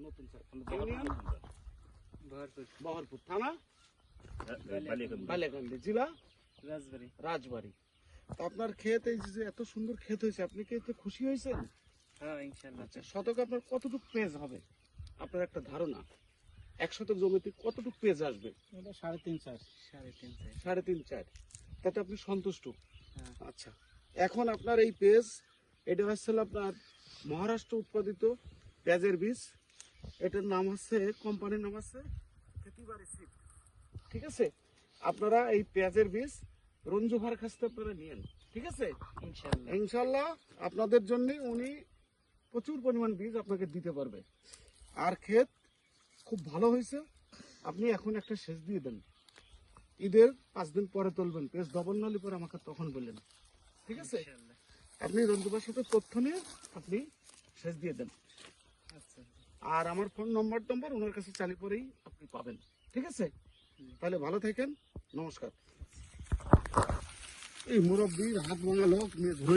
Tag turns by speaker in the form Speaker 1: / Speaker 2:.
Speaker 1: নতুন ইউনিয়ন বহরপুর, থানা বালিয়াকান্দি, জেলা রাজবাড়ী। আপনার ক্ষেত এই যে এত সুন্দর ক্ষেত হয়েছে, আপনি কি এতে খুশি হয়েছেন?
Speaker 2: হ্যাঁ ইনশাআল্লাহ।
Speaker 1: আচ্ছা, শতকে আপনার কতটুকু পেঁয়াজ হবে, আপনার একটা ধারণা? 1 শতক জমিতে কতটুকু পেঁয়াজ আসবে? 3.5-4। তাতে আপনি সন্তুষ্ট? আচ্ছা, এখন আপনার এই পেঁয়াজ, এটা হচ্ছে আপনার মহারাষ্ট্র উৎপাদিত পেঁয়াজের বীজ। এটার নাম হচ্ছে, কোম্পানির নাম হচ্ছে খেতিবাড়ি সিড। ঠিক আছে, আপনারা এই পেঁয়াজের বীজ রঞ্জু ভাইয়ের কাছ থেকে আপনারা নিয়েন। ঠিক আছে, ইনশাল্লাহ আপনাদের জন্য উনি প্রচুর পরিমাণ বীজ আপনাকে দিতে পারবে। আর ক্ষেত খুব ভালো হয়েছে। আপনি এখন একটা সেচ দিয়ে দেন, ঈদের 5 দিন পরে তুলবেন, পেঁয়াজ ডবল নলি পরে আমাকে তখন বললেন। ঠিক আছে, আপনি রঞ্জু ভাইয়ের সাথে তথ্য নিয়ে আপনি সেচ দিয়ে দেন। আর আমার ফোন নম্বর ওনার কাছে চালি পরেই আপনি পাবেন। ঠিক আছে, তাহলে ভালো থাকেন, নমস্কার। এই মুরব্বীর হাত ভাঙা লোক নিয়ে ধরে